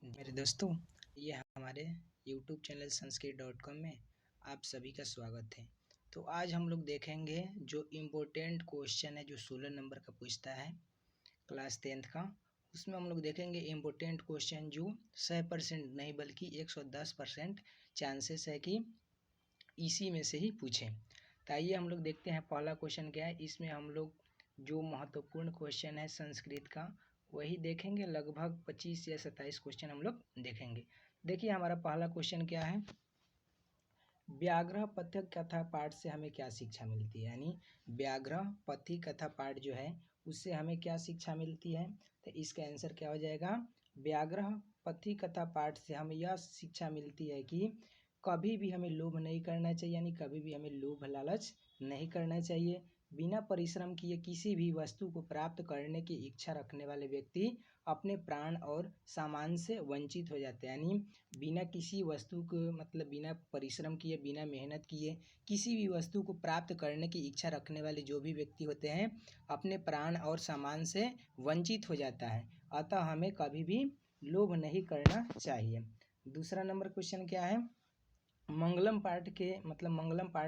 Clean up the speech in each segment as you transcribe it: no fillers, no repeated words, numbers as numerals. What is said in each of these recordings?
मेरे दोस्तों, ये हमारे YouTube चैनल संस्कृत.com में आप सभी का स्वागत है। तो आज हम लोग देखेंगे जो इम्पोर्टेंट क्वेश्चन है जो 16 नंबर का पूछता है क्लास 10th का। उसमें हम लोग देखेंगे इम्पोर्टेंट क्वेश्चन जो 100% नहीं बल्कि 110% चांसेस है कि इसी में से ही पूछें। तो आइए हम लोग देखते हैं पहला क्वेश्चन क्या है। इसमें हम लोग जो महत्वपूर्ण क्वेश्चन है संस्कृत का वही देखेंगे। लगभग 25 या 27 क्वेश्चन हम लोग देखेंगे। देखिए हमारा पहला क्वेश्चन क्या है, व्याघ्र पथ्य कथा पाठ से हमें क्या शिक्षा मिलती है। यानी व्याघ्र पथी कथा पाठ जो है उससे हमें क्या शिक्षा मिलती है। तो इसका आंसर क्या हो जाएगा, व्याघ्र पथी कथा पाठ से हमें यह शिक्षा मिलती है कि कभी भी हमें लोभ नहीं करना चाहिए। यानी कभी भी हमें लोभ लालच नहीं करना चाहिए। बिना परिश्रम किए किसी भी वस्तु को प्राप्त करने की इच्छा रखने वाले व्यक्ति अपने प्राण और सामान से वंचित हो जाते हैं। यानी बिना किसी वस्तु को बिना परिश्रम किए बिना मेहनत किए किसी भी वस्तु को प्राप्त करने की इच्छा रखने वाले जो भी व्यक्ति होते हैं अपने प्राण और सामान से वंचित हो जाता है। अतः हमें कभी भी लोभ नहीं करना चाहिए। दूसरा नंबर क्वेश्चन क्या है, मंगलम पाठ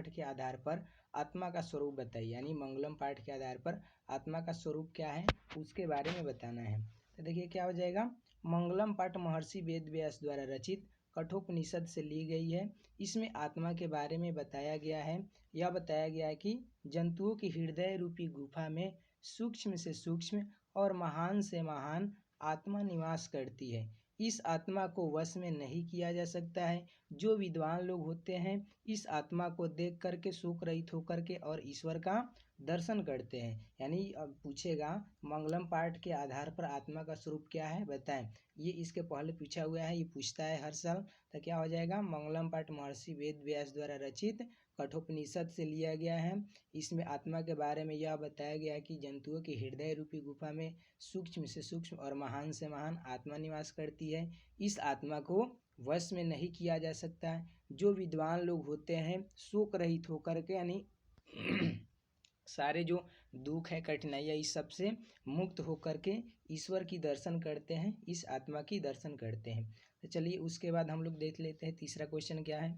के आधार पर आत्मा का स्वरूप बताइए। यानी मंगलम पाठ के आधार पर आत्मा का स्वरूप क्या है उसके बारे में बताना है। तो देखिए क्या हो जाएगा, मंगलम पाठ महर्षि वेद व्यास द्वारा रचित कठोपनिषद से ली गई है। इसमें आत्मा के बारे में बताया गया है। यह बताया गया है कि जंतुओं की हृदय रूपी गुफा में सूक्ष्म से सूक्ष्म और महान से महान आत्मा निवास करती है। इस आत्मा को वश में नहीं किया जा सकता है। जो विद्वान लोग होते हैं इस आत्मा को देख करके शोक रहित होकर के और ईश्वर का दर्शन करते हैं। यानी अब पूछेगा मंगलम पाठ के आधार पर आत्मा का स्वरूप क्या है बताएं। ये इसके पहले पूछा हुआ है, ये पूछता है हर साल। तो क्या हो जाएगा, मंगलम पाठ महर्षि वेद व्यास द्वारा रचित कठोपनिषद से लिया गया है। इसमें आत्मा के बारे में यह बताया गया है कि जंतुओं की हृदय रूपी गुफा में सूक्ष्म से सूक्ष्म और महान से महान आत्मा निवास करती है। इस आत्मा को वश में नहीं किया जा सकता है। जो विद्वान लोग होते हैं शोक रहित होकर के यानी सारे जो दुख है कठिनाइयाँ इस सब से मुक्त होकर के ईश्वर की दर्शन करते हैं, इस आत्मा की दर्शन करते हैं। तो चलिए उसके बाद हम लोग देख लेते हैं तीसरा क्वेश्चन क्या है।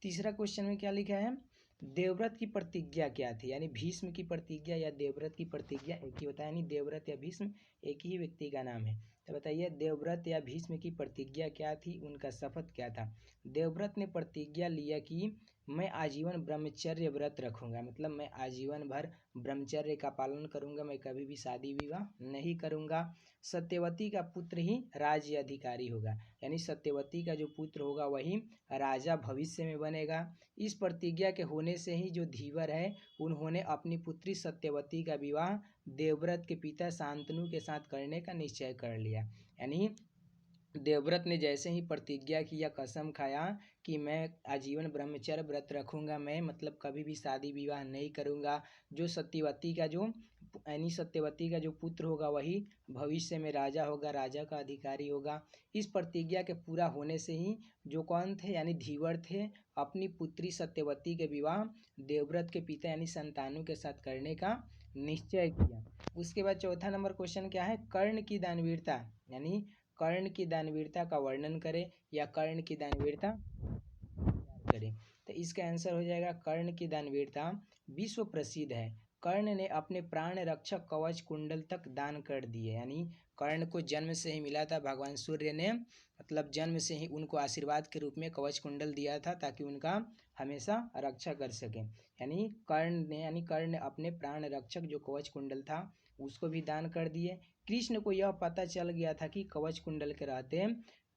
तीसरा क्वेश्चन में क्या लिखा है, देवव्रत की प्रतिज्ञा क्या थी। यानी भीष्म की प्रतिज्ञा या देवव्रत की प्रतिज्ञा एक ही होता है। यानी देवव्रत या भीष्म एक ही व्यक्ति का नाम है। तो बताइए देवव्रत या भीष्म की प्रतिज्ञा क्या थी, उनका शपथ क्या था। देवव्रत ने प्रतिज्ञा लिया कि मैं आजीवन ब्रह्मचर्य व्रत रखूंगा। मैं आजीवन भर ब्रह्मचर्य का पालन करूंगा, मैं कभी भी शादी विवाह नहीं करूंगा। सत्यवती का पुत्र ही राज्य अधिकारी होगा। यानी सत्यवती का जो पुत्र होगा वही राजा भविष्य में बनेगा। इस प्रतिज्ञा के होने से ही जो धीवर है उन्होंने अपनी पुत्री सत्यवती का विवाह देवव्रत के पिता शांतनु के साथ करने का निश्चय कर लिया। यानी देवव्रत ने जैसे ही प्रतिज्ञा की या कसम खाया कि मैं आजीवन ब्रह्मचर्य व्रत रखूंगा, मैं कभी भी शादी विवाह नहीं करूंगा। जो सत्यवती का जो पुत्र होगा वही भविष्य में राजा होगा, राजा का अधिकारी होगा। इस प्रतिज्ञा के पूरा होने से ही जो कौन थे यानी धीवर थे अपनी पुत्री सत्यवती के विवाह देवव्रत के पिता यानी संतानु के साथ करने का निश्चय किया। उसके बाद चौथा नंबर क्वेश्चन क्या है, कर्ण की दानवीरता। यानी कर्ण की दानवीरता का वर्णन करें या कर्ण की दानवीरता करें। तो इसका आंसर हो जाएगा कर्ण की दानवीरता विश्व प्रसिद्ध है। कर्ण ने अपने प्राण रक्षक कवच कुंडल तक दान कर दिए। यानी कर्ण को जन्म से ही मिला था, भगवान सूर्य ने जन्म से ही उनको आशीर्वाद के रूप में कवच कुंडल दिया था ताकि उनका हमेशा रक्षा कर सके। यानी कर्ण ने अपने प्राण रक्षक जो कवच कुंडल था उसको भी दान कर दिए। कृष्ण को यह पता चल गया था कि कवच कुंडल के रहते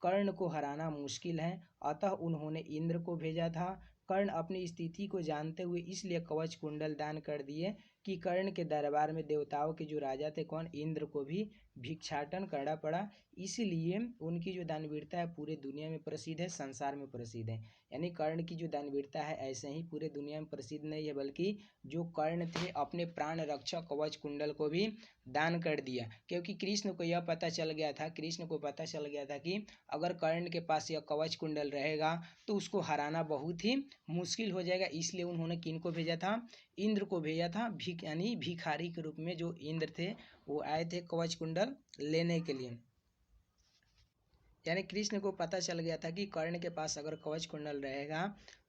कर्ण को हराना मुश्किल है, अतः उन्होंने इंद्र को भेजा था। कर्ण अपनी स्थिति को जानते हुए इसलिए कवच कुंडल दान कर दिए कि कर्ण के दरबार में देवताओं के जो राजा थे कौन, इंद्र को भी भिक्षाटन करना पड़ा। इसीलिए उनकी जो दानवीरता है पूरे दुनिया में प्रसिद्ध है, संसार में प्रसिद्ध है। यानी कर्ण की जो दानवीरता है ऐसे ही पूरे दुनिया में प्रसिद्ध नहीं है, बल्कि जो कर्ण थे अपने प्राण रक्षक कवच कुंडल को भी दान कर दिया। क्योंकि कृष्ण को पता चल गया था कि अगर कर्ण के पास यह कवच कुंडल रहेगा तो उसको हराना बहुत ही मुश्किल हो जाएगा। इसलिए उन्होंने किनको भेजा था, इंद्र को भेजा था। यानी भिखारी के रूप में जो इंद्र थे वो आए थे कवच कुंडल लेने के लिए। यानी कृष्ण को पता चल गया था कि कर्ण के पास अगर कवच कुंडल रहेगा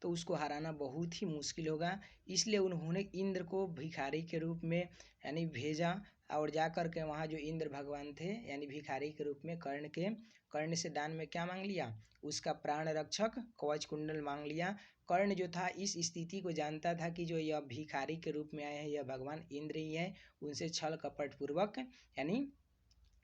तो उसको हराना बहुत ही मुश्किल होगा। इसलिए उन्होंने इंद्र को भिखारी के रूप में यानी भेजा और जा कर के वहाँ जो इंद्र भगवान थे यानी भिखारी के रूप में कर्ण से दान में क्या मांग लिया, उसका प्राण रक्षक कवच कुंडल मांग लिया। कर्ण जो था इस स्थिति को जानता था कि जो यह भिखारी के रूप में आए हैं यह भगवान इंद्र ही है। उनसे छल कपट पूर्वक यानी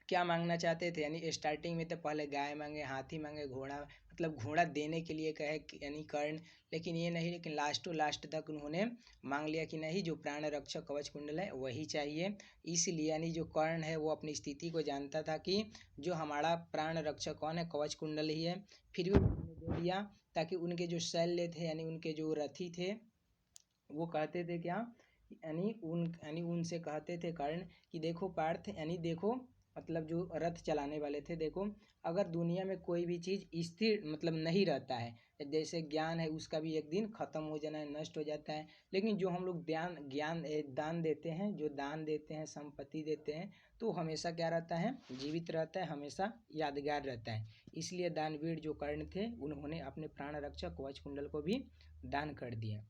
क्या मांगना चाहते थे, यानी स्टार्टिंग में तो पहले गाय मांगे, हाथी मांगे, घोड़ा, मतलब घोड़ा देने के लिए कहे यानी कर्ण, लेकिन ये नहीं, लेकिन लास्ट तक उन्होंने मांग लिया कि नहीं, जो प्राण रक्षक कवच कुंडल है वही चाहिए। इसलिए यानी जो कर्ण है वो अपनी स्थिति को जानता था कि जो हमारा प्राण रक्षक कौन है, कवच कुंडल ही है। फिर भी उन्होंने दे दिया ताकि उनके जो शैल्य थे यानी उनके जो रथी थे वो कहते थे क्या, यानी उनसे कहते थे कर्ण कि देखो पार्थ, यानी देखो मतलब जो रथ चलाने वाले थे, देखो अगर दुनिया में कोई भी चीज़ स्थिर मतलब नहीं रहता है, जैसे ज्ञान है उसका भी एक दिन खत्म हो जाना है, नष्ट हो जाता है, लेकिन जो हम लोग दान देते हैं, जो दान देते हैं, संपत्ति देते हैं, तो हमेशा क्या रहता है, जीवित रहता है, हमेशा यादगार रहता है। इसलिए दानवीर जो कर्ण थे उन्होंने अपने प्राण रक्षक कवच कुंडल को भी दान कर दिया।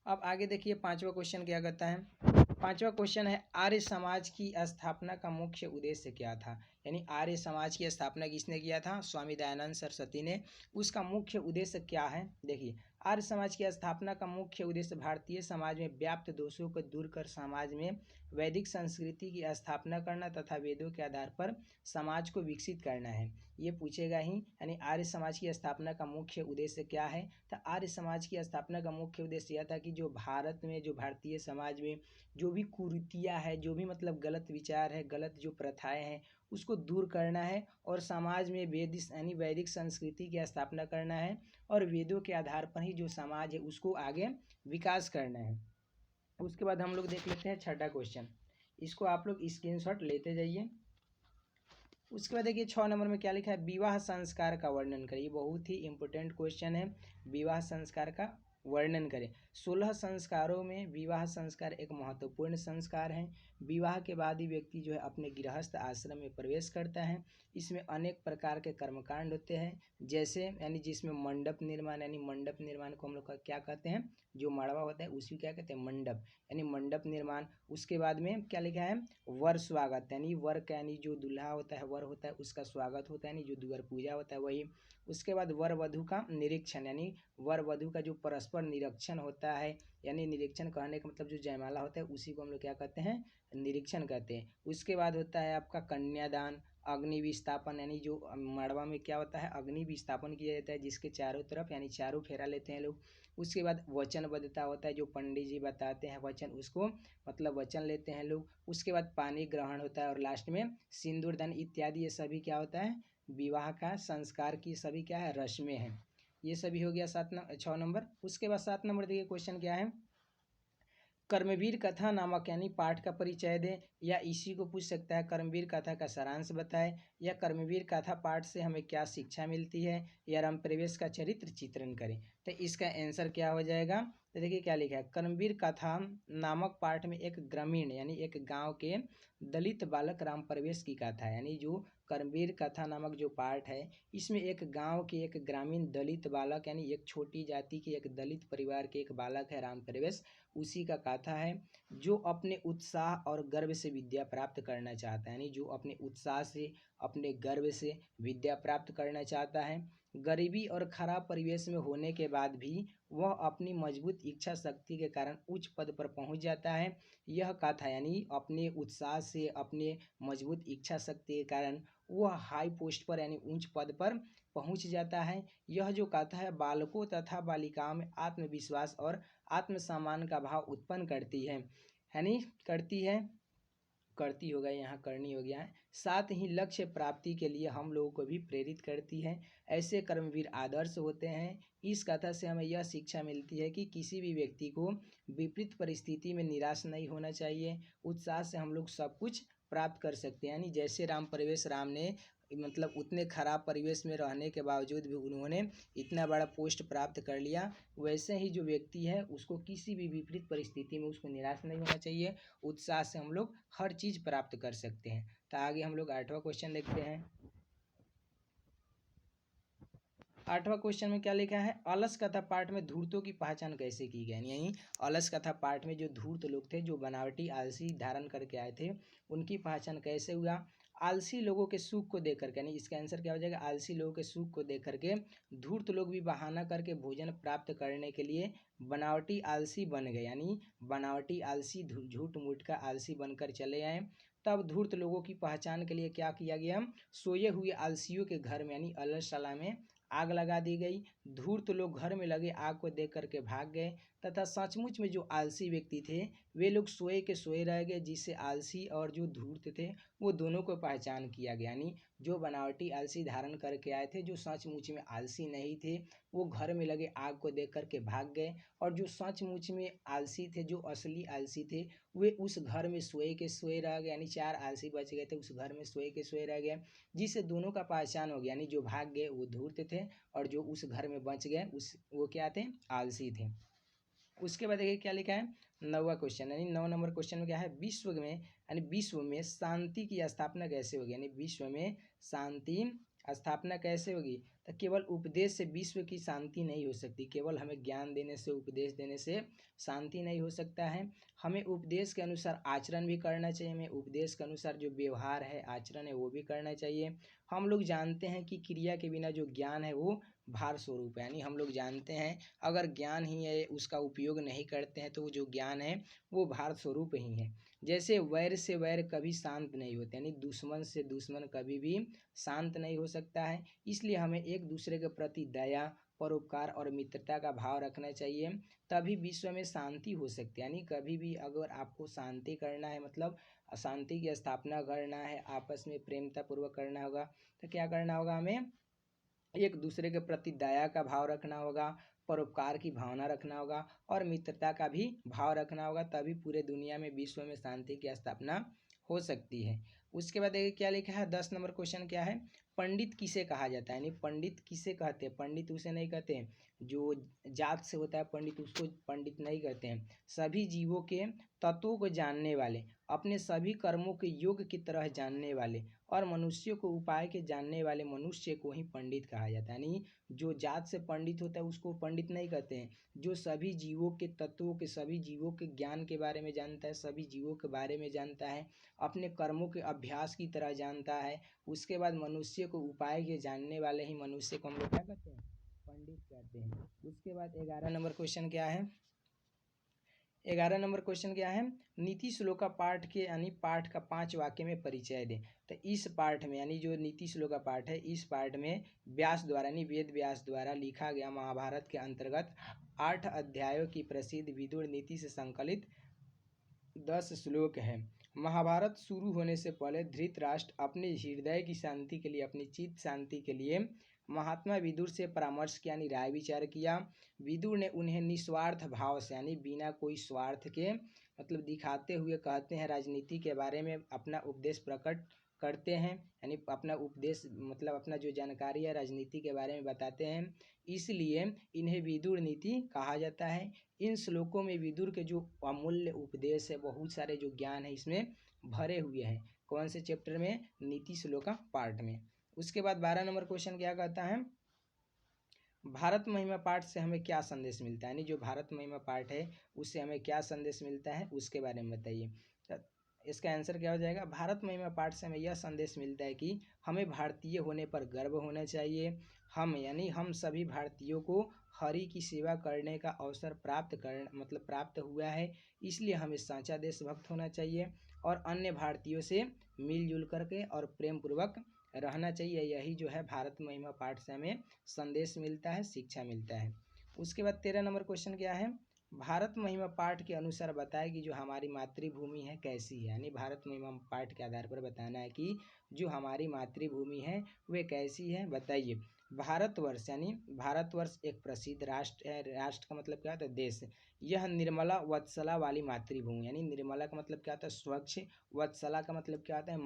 अब आगे देखिए पांचवा क्वेश्चन क्या कहता है। पांचवा क्वेश्चन है, आर्य समाज की स्थापना का मुख्य उद्देश्य क्या था। यानी आर्य समाज की स्थापना किसने किया था, स्वामी दयानंद सरस्वती ने। उसका मुख्य उद्देश्य क्या है, देखिए आर्य समाज की स्थापना का मुख्य उद्देश्य भारतीय समाज में व्याप्त दोषों को दूर कर समाज में वैदिक संस्कृति की स्थापना करना तथा वेदों के आधार पर समाज को विकसित करना है। ये पूछेगा ही, यानी आर्य समाज की स्थापना का मुख्य उद्देश्य क्या है। तो आर्य समाज की स्थापना का मुख्य उद्देश्य यह था कि जो भारत में, जो भारतीय समाज में जो भी कुरीतियाँ है, जो भी मतलब गलत विचार है, गलत जो प्रथाएं हैं, उसको दूर करना है और समाज में वैदिक संस्कृति की स्थापना करना है और वेदों के आधार पर ही जो समाज है उसको आगे विकास करना है। उसके बाद हम लोग देख लेते हैं छठा क्वेश्चन, इसको आप लोग स्क्रीनशॉट लेते जाइए। उसके बाद देखिए 6 नंबर में क्या लिखा है, विवाह संस्कार का वर्णन करिए। बहुत ही इंपॉर्टेंट क्वेश्चन है, विवाह संस्कार का वर्णन करें। 16 संस्कारों में विवाह संस्कार एक महत्वपूर्ण संस्कार है। विवाह के बाद ही व्यक्ति जो है अपने गृहस्थ आश्रम में प्रवेश करता है। इसमें अनेक प्रकार के कर्मकांड होते हैं, जैसे यानी जिसमें मंडप निर्माण, यानी मंडप निर्माण को हम लोग का क्या कहते हैं, जो मड़वा होता है उसी क्या कहते हैं, मंडप, यानी मंडप निर्माण। उसके बाद में क्या लिखा है, वर स्वागत, यानी वर का यानी जो दूल्हा होता है, वर होता है, उसका स्वागत होता है, यानी जो द्वार पूजा होता है वही। उसके बाद वर वधु का निरीक्षण, यानी वर वधु का जो परस्पर निरीक्षण होता है, यानी निरीक्षण कहने का मतलब जो जयमाला होता है उसी को हम लोग क्या कहते हैं, निरीक्षण कहते हैं। उसके बाद होता है आपका कन्यादान, अग्नि विस्थापन, यानी जो मड़वा में क्या होता है, अग्नि विस्थापन किया जाता है जिसके चारों तरफ, यानी चारों फेरा लेते हैं लोग। उसके बाद वचनबद्धता होता है, जो पंडित जी बताते हैं वचन, उसको मतलब वचन लेते हैं लोग। उसके बाद पानी ग्रहण होता है और लास्ट में सिंदूर दान इत्यादि, ये सभी क्या होता है, विवाह का संस्कार की सभी क्या है, रस्में हैं। ये सभी हो गया 6 नंबर। उसके बाद 7 नंबर देखिए क्वेश्चन क्या है, कर्मवीर कथा नामक यानी पाठ का परिचय दें, या इसी को पूछ सकता है कर्मवीर कथा का सारांश बताएं, या कर्मवीर कथा पाठ से हमें क्या शिक्षा मिलती है, या राम प्रवेश का चरित्र चित्रण करें। तो इसका आंसर क्या हो जाएगा, तो देखिए क्या लिखा है, कर्मवीर कथा नामक पाठ में एक ग्रामीण यानी एक गांव के दलित बालक राम प्रवेश की कथा है। यानी जो कर्मवीर कथा नामक जो पाठ है, इसमें एक गांव के एक ग्रामीण दलित बालक, यानी एक छोटी जाति के एक दलित परिवार के एक बालक है राम प्रवेश, उसी का कथा है, जो अपने उत्साह और गर्व से विद्या प्राप्त करना चाहता है। यानी जो अपने उत्साह से, अपने गर्व से विद्या प्राप्त करना चाहता है। गरीबी और खराब परिवेश में होने के बाद भी वह अपनी मजबूत इच्छा शक्ति के कारण उच्च पद पर पहुंच जाता है। यह कथा यानी अपने उत्साह से, अपने मजबूत इच्छा शक्ति के कारण वह हाई पोस्ट पर यानी उच्च पद पर पहुंच जाता है। यह जो कथा है बालकों तथा बालिकाओं में आत्मविश्वास और आत्मसम्मान का भाव उत्पन्न करती है, यानी करती होगा, यहाँ करनी हो गया है। साथ ही लक्ष्य प्राप्ति के लिए हम लोगों को भी प्रेरित करती है। ऐसे कर्मवीर आदर्श होते हैं। इस कथा से हमें यह शिक्षा मिलती है कि किसी भी व्यक्ति को विपरीत परिस्थिति में निराश नहीं होना चाहिए। उत्साह से हम लोग सब कुछ प्राप्त कर सकते हैं। यानी जैसे राम प्रवेश राम ने मतलब उतने खराब परिवेश में रहने के बावजूद भी उन्होंने इतना बड़ा पोस्ट प्राप्त कर लिया, वैसे ही जो व्यक्ति है उसको किसी भी विपरीत परिस्थिति में उसको निराश नहीं होना चाहिए। उत्साह से हम लोग हर चीज़ प्राप्त कर सकते हैं। तो आगे हम लोग 8वां क्वेश्चन देखते हैं। 8वां क्वेश्चन में क्या लिखा है, अलस कथा पाठ में धूर्तों की पहचान कैसे की गई। यानी अलस कथा पाठ में जो धूर्त लोग थे, जो बनावटी आलसी धारण करके आए थे, उनकी पहचान कैसे हुआ। आलसी लोगों के सुख को देख करके, यानी इसका आंसर क्या हो जाएगा, आलसी लोगों के सुख को देख करके धूर्त लोग भी बहाना करके भोजन प्राप्त करने के लिए बनावटी आलसी बन गए। यानी बनावटी आलसी झूठ मूठ का आलसी बनकर चले आए। तब धूर्त लोगों की पहचान के लिए क्या किया गया, सोए हुए आलसियों के घर में यानी अलसशाला में आग लगा दी गई। धूर्त लोग घर में लगे आग को देख करके भाग गए तथा सचमुच में जो आलसी व्यक्ति थे वे लोग सोए के सोए रह गए, जिससे आलसी और जो धूर्त थे वो दोनों को पहचान किया गया। यानी जो बनावटी आलसी धारण करके आए थे, जो सचमुच में आलसी नहीं थे, वो घर में लगे आग को देख करके भाग गए, और जो सचमुच में आलसी थे, जो असली आलसी थे, वे उस घर में सोए के सोए रह गए। यानी 4 आलसी बच गए थे, उस घर में सोए के सोए रह गए, जिससे दोनों का पहचान हो गया। यानी जो भाग गए वो धूर्त थे, और जो उस घर में बच गए वो क्या थे, आलसी थे। उसके बाद देखिए क्या लिखा है, 9वां क्वेश्चन, यानी 9 नंबर क्वेश्चन में क्या है, विश्व में यानी विश्व में शांति की स्थापना कैसे होगी। यानी विश्व में शांति स्थापना कैसे होगी, तो केवल उपदेश से विश्व की शांति नहीं हो सकती। केवल हमें ज्ञान देने से, उपदेश देने से शांति नहीं हो सकता है। हमें उपदेश के अनुसार आचरण भी करना चाहिए। हमें उपदेश के अनुसार जो व्यवहार है, आचरण है, वो भी करना चाहिए। हम लोग जानते हैं कि क्रिया के बिना जो ज्ञान है वो भार स्वरूप है। यानी हम लोग जानते हैं अगर ज्ञान ही है, उसका उपयोग नहीं करते हैं, तो वो जो ज्ञान है वो भार स्वरूप ही है। जैसे वैर से वैर कभी शांत नहीं होते, यानी दुश्मन से दुश्मन कभी भी शांत नहीं हो सकता है। इसलिए हमें एक दूसरे के प्रति दया, परोपकार और मित्रता का भाव रखना चाहिए, तभी विश्व में शांति हो सकती है। यानी कभी भी अगर आपको शांति करना है, मतलब शांति की स्थापना करना है, आपस में प्रेमता पूर्वक करना होगा, तो क्या करना होगा, हमें एक दूसरे के प्रति दया का भाव रखना होगा, परोपकार की भावना रखना होगा, और मित्रता का भी भाव रखना होगा, तभी पूरे दुनिया में, विश्व में शांति की स्थापना हो सकती है। उसके बाद देखिए क्या लिखा है, 10 नंबर क्वेश्चन क्या है, पंडित किसे कहा जाता है। यानी पंडित किसे कहते हैं, पंडित उसे नहीं कहते हैं जो जात से होता है पंडित, उसको पंडित नहीं कहते हैं। सभी जीवों के तत्वों को जानने वाले, अपने सभी कर्मों के योग की तरह जानने वाले, और मनुष्यों को उपाय के जानने वाले मनुष्य को ही पंडित कहा जाता है। यानी जो जात से पंडित होता है उसको पंडित नहीं कहते हैं। जो सभी जीवों के तत्वों के, सभी जीवों के ज्ञान के बारे में जानता है, सभी जीवों के बारे में जानता है, अपने कर्मों के अभ्यास की तरह जानता है, उसके बाद मनुष्य को उपाय के जानने वाले ही मनुष्य को हम लोग क्या कहते हैं, पंडित कहते हैं। उसके बाद 11 नंबर क्वेश्चन क्या है, 11 नंबर क्वेश्चन क्या है, नीति श्लोका पाठ के, यानी पाठ का 5 वाक्य में परिचय दें। तो इस पाठ में, यानी जो नीति श्लोका पाठ है, इस पाठ में व्यास द्वारा, यानी वेद व्यास द्वारा लिखा गया महाभारत के अंतर्गत 8 अध्यायों की प्रसिद्ध विदुर नीति से संकलित 10 श्लोक है। महाभारत शुरू होने से पहले धृतराष्ट्र अपने हृदय की शांति के लिए, अपनी चित्त शांति के लिए महात्मा विदुर से परामर्श किया, यानी राय विचार किया। विदुर ने उन्हें निस्वार्थ भाव से, यानी बिना कोई स्वार्थ के, मतलब दिखाते हुए कहते हैं, राजनीति के बारे में अपना उपदेश प्रकट करते हैं। यानी अपना उपदेश मतलब अपना जो जानकारी है राजनीति के बारे में बताते हैं, इसलिए इन्हें विदुर नीति कहा जाता है। इन श्लोकों में विदुर के जो अमूल्य उपदेश है, बहुत सारे जो ज्ञान है इसमें भरे हुए हैं। कौन से चैप्टर में, नीति श्लोका पाठ में। उसके बाद 12 नंबर क्वेश्चन क्या कहता है, भारत महिमा पाठ से हमें क्या संदेश मिलता है। यानी जो भारत महिमा पाठ है उससे हमें क्या संदेश मिलता है, उसके बारे में बताइए। इसका आंसर क्या हो जाएगा, भारत महिमा पाठ से हमें यह संदेश मिलता है कि हमें भारतीय होने पर गर्व होना चाहिए। हम, यानी हम सभी भारतीयों को हरि की सेवा करने का अवसर प्राप्त हुआ है, इसलिए हमें सच्चा देशभक्त होना चाहिए, और अन्य भारतीयों से मिलजुल करके और प्रेम पूर्वक रहना चाहिए। यही जो है भारत महिमा पाठ से हमें संदेश मिलता है, शिक्षा मिलता है। उसके बाद 13 नंबर क्वेश्चन क्या है, भारत महिमा पाठ के अनुसार बताए कि जो हमारी मातृभूमि है कैसी है। यानी भारत महिमा पाठ के आधार पर बताना है कि जो हमारी मातृभूमि है वे कैसी है, बताइए। भारतवर्ष, यानी भारतवर्ष एक प्रसिद्ध राष्ट्र है। राष्ट्र का मतलब क्या होता है, देश। यह निर्मला वत्सला वाली मातृभूमि, यानी निर्मला का मतलब क्या होता है, स्वच्छ। वत्सला का मतलब क्या होता है,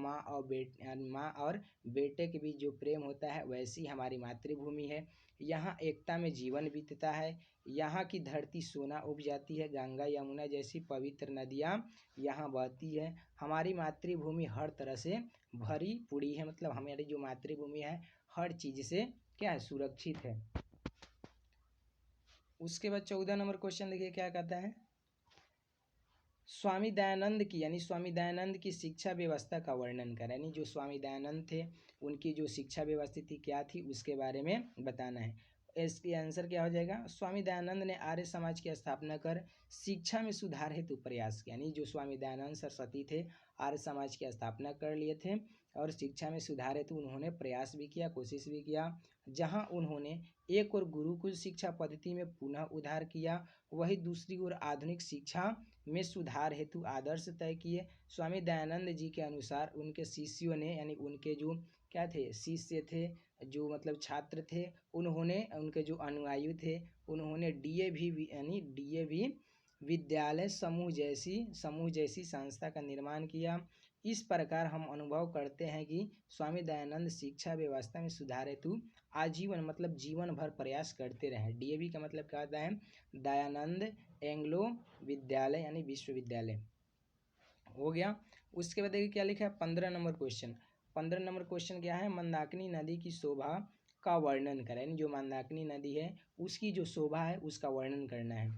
माँ और बेटे के बीच जो प्रेम होता है, वैसी हमारी मातृभूमि है। यहाँ एकता में जीवन बीतता है। यहाँ की धरती सोना उग जाती है। गंगा यमुना जैसी पवित्र नदियाँ यहाँ बहती है। हमारी मातृभूमि हर तरह से भरी पूरी है, मतलब हमारी जो मातृभूमि है हर चीज से क्या है, सुरक्षित है। उसके बाद 14 नंबर क्वेश्चन देखिए क्या कहता है, स्वामी दयानंद की यानी स्वामी दयानंद की शिक्षा व्यवस्था का वर्णन करें। यानी जो स्वामी दयानंद थे उनकी जो शिक्षा व्यवस्था थी क्या थी उसके बारे में बताना है। इसके आंसर क्या हो जाएगा, स्वामी दयानंद ने आर्य समाज की स्थापना कर शिक्षा में सुधार हेतु प्रयास किया। यानी जो स्वामी दयानंद सरस्वती थे आर्य समाज की स्थापना कर लिए थे और शिक्षा में सुधार हेतु उन्होंने प्रयास भी किया, कोशिश भी किया। जहां उन्होंने एक और गुरुकुल शिक्षा पद्धति में पुनः उद्धार किया, वही दूसरी ओर आधुनिक शिक्षा में सुधार हेतु आदर्श तय किए। स्वामी दयानंद जी के अनुसार उनके शिष्यों ने यानी उनके जो क्या थे, शिष्य थे, जो मतलब छात्र थे, उन्होंने उनके जो अनुयायी थे उन्होंने डीएवी यानी डीएवी विद्यालय समूह जैसी संस्था का निर्माण किया। इस प्रकार हम अनुभव करते हैं कि स्वामी दयानंद शिक्षा व्यवस्था में सुधार हेतु आजीवन मतलब जीवन भर प्रयास करते रहे। डीएवी का मतलब क्या होता है, दयानंद एंग्लो विद्यालय यानी विश्वविद्यालय हो गया। उसके बाद देखिए क्या लिखा है 15 नंबर क्वेश्चन। 15 नंबर क्वेश्चन क्या है, मंदाकिनी नदी की शोभा का वर्णन करें। यानी जो मंदाकिनी नदी है उसकी जो शोभा है उसका वर्णन करना है।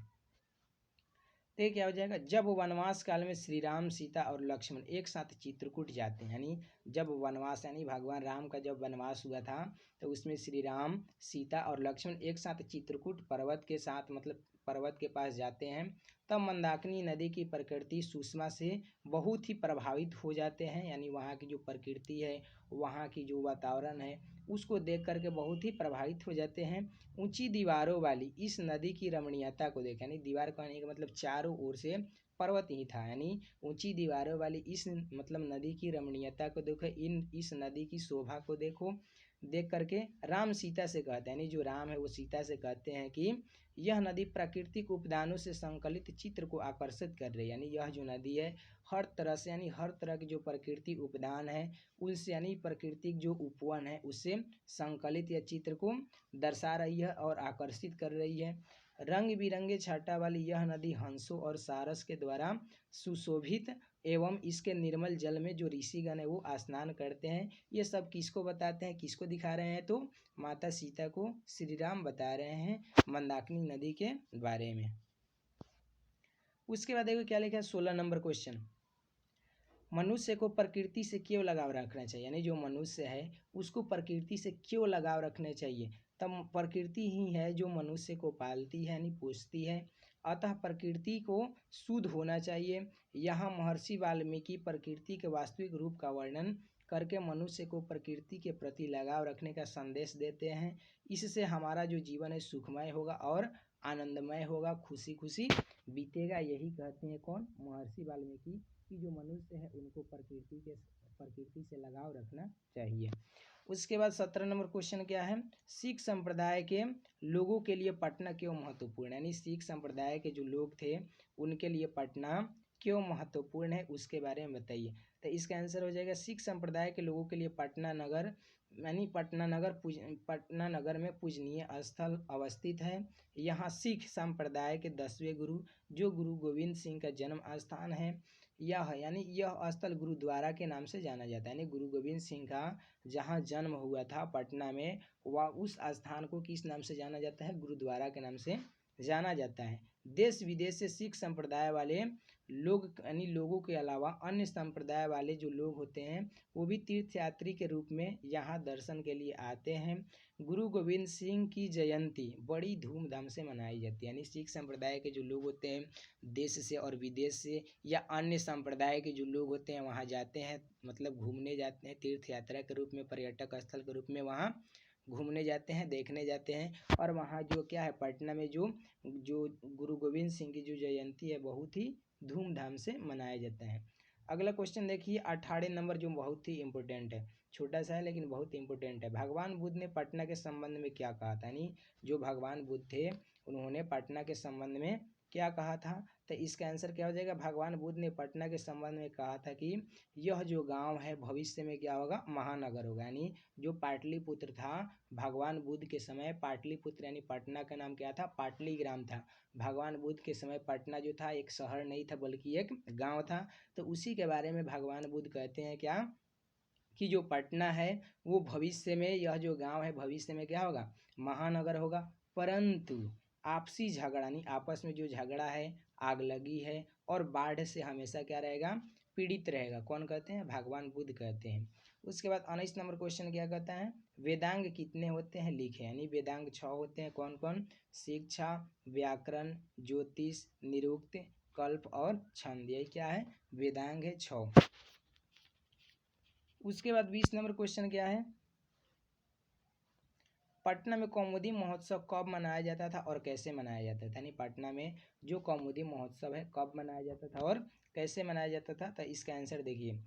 तो क्या हो जाएगा, जब वनवास काल में श्री राम सीता और लक्ष्मण एक साथ चित्रकूट जाते हैं। यानी जब वनवास यानी भगवान राम का जब वनवास हुआ था तो उसमें श्री राम सीता और लक्ष्मण एक साथ चित्रकूट पर्वत के साथ मतलब पर्वत के पास जाते हैं, तब मंदाकिनी नदी की प्रकृति सुषमा से बहुत ही प्रभावित हो जाते हैं। यानी वहाँ की जो प्रकृति है, वहाँ की जो वातावरण है उसको देख करके बहुत ही प्रभावित हो जाते हैं। ऊंची दीवारों वाली इस नदी की रमणीयता को देखें। यानी दीवार कहने का मतलब चारों ओर से पर्वत ही था। यानी ऊंची दीवारों वाली इस मतलब नदी की रमणीयता को देखो, इस नदी की शोभा को देखो, देख करके राम सीता से कहते हैं, यानी जो राम है वो सीता से कहते हैं कि यह नदी प्राकृतिक उपदानों से संकलित चित्र को आकर्षित कर रही है। यानी यह जो नदी है हर तरह से यानी हर तरह के जो प्रकृति उपदान है उनसे यानी प्राकृतिक जो उपवन है उससे संकलित या चित्र को दर्शा रही है और आकर्षित कर रही है। रंग बिरंगे छटा वाली यह नदी हंसों और सारस के द्वारा सुशोभित एवं इसके निर्मल जल में जो ऋषिगण है वो स्नान करते हैं। ये सब किसको बताते हैं, किसको दिखा रहे हैं, तो माता सीता को श्री राम बता रहे हैं मंदाकिनी नदी के बारे में। उसके बाद देखो क्या लिखा है 16 नंबर क्वेश्चन, मनुष्य को प्रकृति से क्यों लगाव रखना चाहिए। यानी जो मनुष्य है उसको प्रकृति से क्यों लगाव रखना चाहिए, तब प्रकृति ही है जो मनुष्य को पालती है यानी पोषती है, अतः प्रकृति को शुद्ध होना चाहिए। यहाँ महर्षि वाल्मीकि प्रकृति के वास्तविक रूप का वर्णन करके मनुष्य को प्रकृति के प्रति लगाव रखने का संदेश देते हैं। इससे हमारा जो जीवन है सुखमय होगा और आनंदमय होगा, खुशी खुशी बीतेगा। यही कहते हैं कौन, महर्षि वाल्मीकि, कि जो मनुष्य है उनको प्रकृति से लगाव रखना चाहिए। उसके बाद 17 नंबर क्वेश्चन क्या है, सिख संप्रदाय के लोगों के लिए पटना क्यों महत्वपूर्ण है। यानी सिख संप्रदाय के जो लोग थे उनके लिए पटना क्यों महत्वपूर्ण है उसके बारे में बताइए। तो इसका आंसर हो जाएगा, सिख संप्रदाय के लोगों के लिए पटना नगर यानी पटना नगर में पूजनीय स्थल अवस्थित है। यहाँ सिख संप्रदाय के 10वें गुरु जो गुरु गोविंद सिंह का जन्म स्थान है। यह स्थल गुरुद्वारा के नाम से जाना जाता है। यानी गुरु गोविंद सिंह का जहाँ जन्म हुआ था पटना में, वह उस स्थान को किस नाम से जाना जाता है, गुरुद्वारा के नाम से जाना जाता है। देश विदेश से सिख संप्रदाय वाले लोग यानी लोगों के अलावा अन्य संप्रदाय वाले जो लोग होते हैं वो भी तीर्थयात्री के रूप में यहाँ दर्शन के लिए आते हैं। गुरु गोविंद सिंह की जयंती बड़ी धूमधाम से मनाई जाती है। यानी सिख संप्रदाय के जो लोग होते हैं देश से और विदेश से या अन्य संप्रदाय के जो लोग होते हैं वहाँ जाते हैं, मतलब घूमने जाते हैं, तीर्थ यात्रा के रूप में, पर्यटक स्थल के रूप में वहाँ घूमने जाते हैं, देखने जाते हैं। और वहाँ जो क्या है पटना में जो जो गुरु गोविंद सिंह की जो जयंती है बहुत ही धूमधाम से मनाया जाता है। अगला क्वेश्चन देखिए 18 नंबर जो बहुत ही इंपॉर्टेंट है, छोटा सा है लेकिन बहुत इंपॉर्टेंट है। भगवान बुद्ध ने पटना के संबंध में क्या कहा था। यानी जो भगवान बुद्ध थे उन्होंने पटना के संबंध में क्या कहा था? तो इसका आंसर क्या हो जाएगा? भगवान बुद्ध ने पटना के संबंध में कहा था कि यह जो गांव है भविष्य में क्या होगा? महानगर होगा। यानी जो पाटलिपुत्र था, भगवान बुद्ध के समय पाटलिपुत्र यानी पटना का नाम क्या था? पाटलीग्राम था। भगवान बुद्ध के समय पटना जो था एक शहर नहीं था बल्कि एक गांव था। तो उसी के बारे में भगवान बुद्ध कहते हैं क्या? कि जो पटना है वो भविष्य में, यह जो गांव है भविष्य में क्या होगा? महानगर होगा। परंतु आपसी झगड़ा यानी आपस में जो झगड़ा है, आग लगी है और बाढ़ से हमेशा क्या रहेगा? पीड़ित रहेगा। कौन कहते हैं? भगवान बुद्ध कहते हैं। उसके बाद 19 नंबर क्वेश्चन क्या कहता है? वेदांग कितने होते हैं लिखे। यानी वेदांग 6 होते हैं। कौन कौन? शिक्षा, व्याकरण, ज्योतिष, निरुक्त, कल्प और छंद। यही क्या है? वेदांग है 6। उसके बाद 20 नंबर क्वेश्चन क्या है? पटना में कौमुदी महोत्सव कब मनाया जाता था और कैसे मनाया जाता था? यानी पटना में जो कौमुदी महोत्सव है कब मनाया जाता था और कैसे मनाया जाता था? तो इसका आंसर देखिए,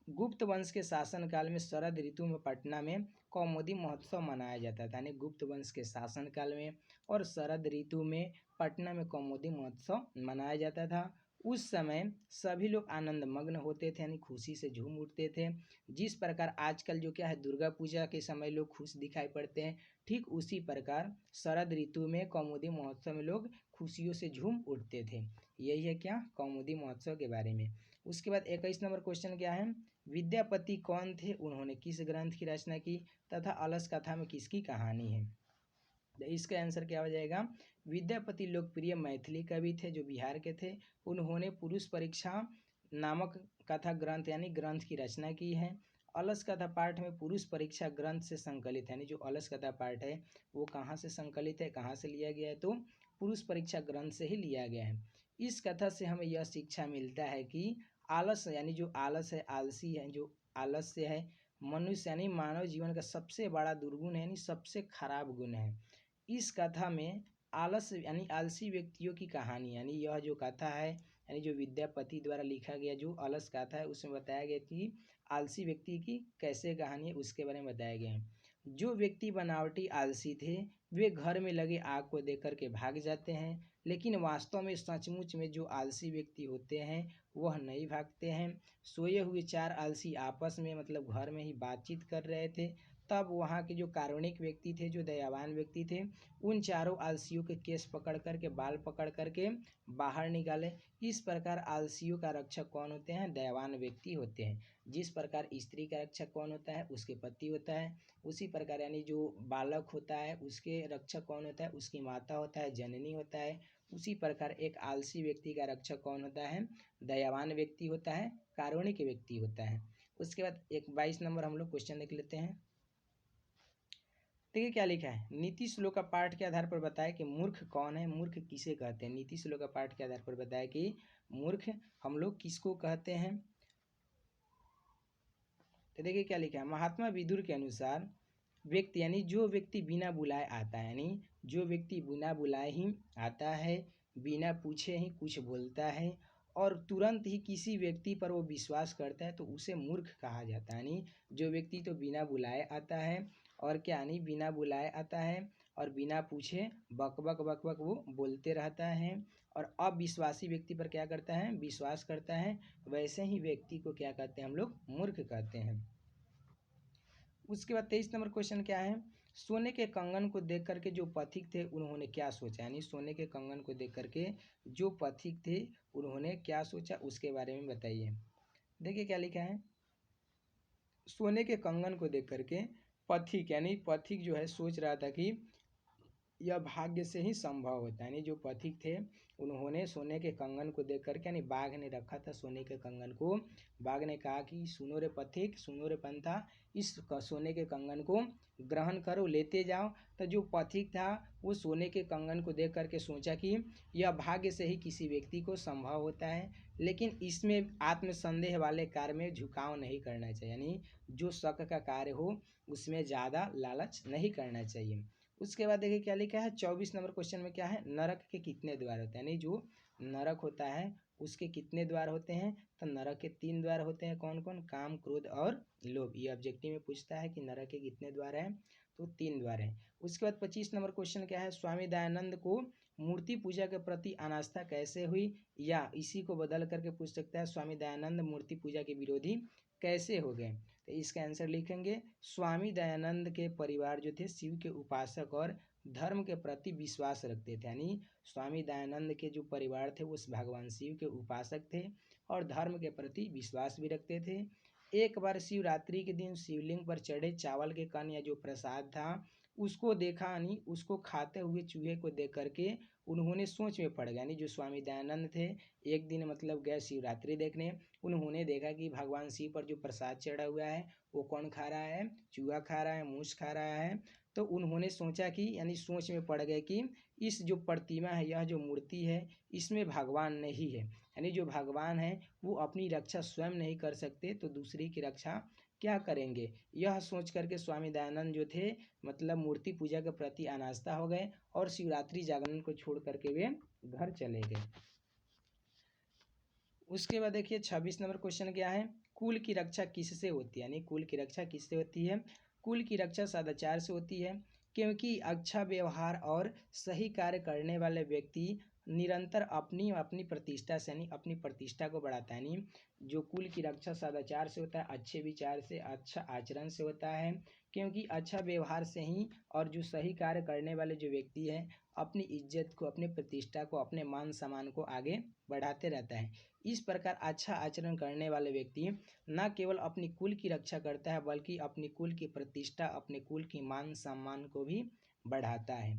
गुप्त वंश के शासनकाल में शरद ऋतु में पटना में कौमुदी महोत्सव मनाया जाता था। यानी गुप्त वंश के शासनकाल में और शरद ऋतु में पटना में कौमुदी महोत्सव मनाया जाता था। उस समय सभी लोग आनंद मग्न होते थे, यानी खुशी से झूम उठते थे। जिस प्रकार आजकल जो क्या है दुर्गा पूजा के समय लोग खुश दिखाई पड़ते हैं, ठीक उसी प्रकार शरद ऋतु में कौमुदी महोत्सव में लोग खुशियों से झूम उठते थे। यही है क्या? कौमुदी महोत्सव के बारे में। उसके बाद 21 नंबर क्वेश्चन क्या है? विद्यापति कौन थे? उन्होंने किस ग्रंथ की रचना की तथा अलस कथा में किसकी कहानी है? तो इसका आंसर क्या हो जाएगा? विद्यापति लोकप्रिय मैथिली कवि थे जो बिहार के थे। उन्होंने पुरुष परीक्षा नामक कथा ग्रंथ यानी ग्रंथ की रचना की है। अलस कथा पाठ में पुरुष परीक्षा ग्रंथ से संकलित है। यानी जो अलस कथा पाठ है वो कहाँ से संकलित है, कहाँ से लिया गया है? तो पुरुष परीक्षा ग्रंथ से ही लिया गया है। इस कथा से हमें यह शिक्षा मिलता है कि आलस यानी जो आलस है, आलसी है, जो आलस्य है मनुष्य यानी मानव जीवन का सबसे बड़ा दुर्गुण है, यानी सबसे खराब गुण है। इस कथा में आलस यानी आलसी व्यक्तियों की कहानी, यानी यह जो कथा है यानी जो विद्यापति द्वारा लिखा गया जो अलस कथा है उसमें बताया गया कि आलसी व्यक्ति की कैसे कहानी है उसके बारे में बताया गया है। जो व्यक्ति बनावटी आलसी थे वे घर में लगे आग को देख करके भाग जाते हैं, लेकिन वास्तव में सचमुच में जो आलसी व्यक्ति होते हैं वह नहीं भागते हैं। सोए हुए 4 आलसी आपस में मतलब घर में ही बातचीत कर रहे थे। तब वहाँ के जो कारुणिक व्यक्ति थे, जो दयावान व्यक्ति थे, उन चारों आलसियों के केस पकड़ करके, बाल पकड़ करके बाहर निकाले। इस प्रकार आलसियों का रक्षक कौन होते हैं? दयावान व्यक्ति होते हैं। जिस प्रकार स्त्री का रक्षक कौन होता है? उसके पति होता है। उसी प्रकार यानी जो बालक होता है उसके रक्षक कौन होता है? उसकी माता होता है, जननी होता है। उसी प्रकार एक आलसी व्यक्ति का रक्षक कौन होता है? दयावान व्यक्ति होता है, कारुणिक व्यक्ति होता है। उसके बाद 22 नंबर हम लोग क्वेश्चन देख लेते हैं। देखिए क्या लिखा है? नीति श्लोक का पाठ के आधार पर बताया कि मूर्ख कौन है, मूर्ख किसे कहते हैं। नीति श्लोक का पाठ के आधार पर बताया कि मूर्ख हम लोग किसको कहते हैं। तो देखिए क्या लिखा है? महात्मा विदुर के अनुसार व्यक्ति यानी जो व्यक्ति बिना बुलाए आता है, यानी जो व्यक्ति बिना बुलाए ही आता है, बिना पूछे ही कुछ बोलता है और तुरंत ही किसी व्यक्ति पर वो विश्वास करता है तो उसे मूर्ख कहा जाता है। यानी जो व्यक्ति तो बिना बुलाए आता है और क्या, यानी बिना बुलाए आता है और बिना पूछे बक बक बक बक वो बोलते रहता है और अविश्वासी व्यक्ति पर क्या करता है? विश्वास करता है। वैसे ही व्यक्ति को क्या कहते हैं हम लोग? मूर्ख कहते हैं। उसके बाद 23 नंबर क्वेश्चन क्या है? सोने के कंगन को देख करके जो पथिक थे उन्होंने क्या सोचा। यानी सोने के कंगन को देख करके जो पथिक थे उन्होंने क्या सोचा उसके बारे में बताइए। देखिए क्या लिखा है? सोने के कंगन को देख करके पथिक यानी पथिक जो है सोच रहा था कि यह भाग्य से ही संभव होता है। यानी जो पथिक थे उन्होंने सोने के कंगन को देख करके, यानी बाघ ने रखा था सोने के कंगन को, बाघ ने कहा कि सुनो रे पथिक, सुनो रे पंथा, इस सोने के कंगन को ग्रहण करो, लेते जाओ। तो जो पथिक था वो सोने के कंगन को देख करके सोचा कि यह भाग्य से ही किसी व्यक्ति को संभव होता है, लेकिन इसमें आत्मसंदेह वाले कार्य में झुकाव नहीं करना चाहिए। यानी जो शक का कार्य हो उसमें ज़्यादा लालच नहीं करना चाहिए। उसके बाद देखिए क्या लिखा है? 24 नंबर क्वेश्चन में क्या है? नरक के कितने द्वार होते हैं। यानी जो नरक होता है उसके कितने द्वार होते हैं? तो नरक के 3 द्वार होते हैं। कौन कौन? काम, क्रोध और लोभ। ये ऑब्जेक्टिव में पूछता है कि नरक के कितने द्वार हैं? तो 3 द्वार हैं। उसके बाद 25 नंबर क्वेश्चन क्या है? स्वामी दयानंद को मूर्ति पूजा के प्रति अनास्था कैसे हुई? या इसी को बदल करके पूछ सकता है, स्वामी दयानंद मूर्ति पूजा के विरोधी कैसे हो गए? तो इसका आंसर लिखेंगे, स्वामी दयानंद के परिवार जो थे शिव के उपासक और धर्म के प्रति विश्वास रखते थे। यानी स्वामी दयानंद के जो परिवार थे वो भगवान शिव के उपासक थे और धर्म के प्रति विश्वास भी रखते थे। एक बार शिवरात्रि के दिन शिवलिंग पर चढ़े चावल के कण या जो प्रसाद था उसको देखा, यानी उसको खाते हुए चूहे को देख करके उन्होंने सोच में पड़ गए। यानी जो स्वामी दयानंद थे, एक दिन मतलब गए शिवरात्रि देखने, उन्होंने देखा कि भगवान शिव पर जो प्रसाद चढ़ा हुआ है वो कौन खा रहा है? चूहा खा रहा है, मूस खा रहा है। तो उन्होंने सोचा कि, यानी सोच में पड़ गए कि इस जो प्रतिमा है, यह जो मूर्ति है, इसमें भगवान नहीं है। यानी जो भगवान है वो अपनी रक्षा स्वयं नहीं कर सकते तो दूसरी की रक्षा क्या करेंगे? यह सोच करके स्वामी दयानंद जो थे मतलब मूर्ति पूजा के प्रति अनास्था हो गए और शिवरात्रि जागरण को छोड़ करके वे घर चले गए। उसके बाद देखिए 26 नंबर क्वेश्चन क्या है? कुल की रक्षा किससे होती है? यानी कुल की रक्षा किससे होती है? कुल की रक्षा सदाचार से होती है, क्योंकि अच्छा व्यवहार और सही कार्य करने वाले व्यक्ति निरंतर अपनी अपनी प्रतिष्ठा से, यानी अपनी प्रतिष्ठा को बढ़ाता है। यानी जो कुल की रक्षा सदाचार से होता है, अच्छे विचार से, अच्छा आचरण से होता है, क्योंकि अच्छा व्यवहार से ही और जो सही कार्य करने वाले जो व्यक्ति है अपनी इज्जत को, अपनी प्रतिष्ठा को, अपने मान सम्मान को आगे बढ़ाते रहता है। इस प्रकार अच्छा आचरण करने वाले व्यक्ति न केवल अपनी कुल की रक्षा करता है बल्कि अपनी कुल की प्रतिष्ठा, अपने कुल की मान सम्मान को भी बढ़ाता है।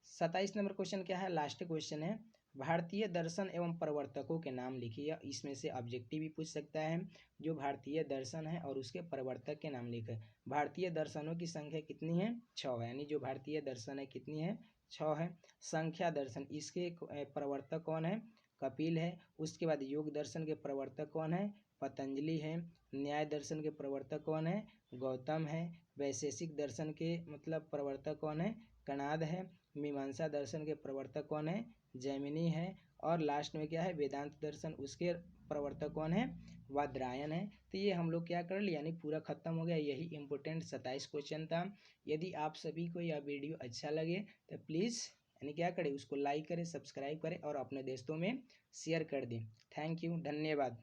27 नंबर क्वेश्चन क्या है? लास्ट क्वेश्चन है, भारतीय दर्शन एवं प्रवर्तकों के नाम लिखिए। इसमें से ऑब्जेक्टिव भी पूछ सकता है। जो भारतीय दर्शन है और उसके प्रवर्तक के नाम लिखे। भारतीय दर्शनों की संख्या कितनी है? 6 है। यानी जो भारतीय दर्शन है कितनी है? 6 है। संख्या दर्शन, इसके प्रवर्तक कौन है? कपिल है। उसके बाद योग दर्शन के प्रवर्तक कौन है? पतंजलि है। न्याय दर्शन के प्रवर्तक कौन है? गौतम है। वैशेषिक दर्शन के मतलब प्रवर्तक कौन है? कणाद है। मीमांसा दर्शन के प्रवर्तक कौन है? जैमिनी है। और लास्ट में क्या है? वेदांत दर्शन, उसके प्रवर्तक कौन है? वादरायण है। तो ये हम लोग क्या कर लिए, यानी पूरा खत्म हो गया। यही इंपॉर्टेंट 27 क्वेश्चन था। यदि आप सभी को यह वीडियो अच्छा लगे तो प्लीज़ यानी क्या करें, उसको लाइक करें, सब्सक्राइब करें और अपने दोस्तों में शेयर कर दें। थैंक यू, धन्यवाद।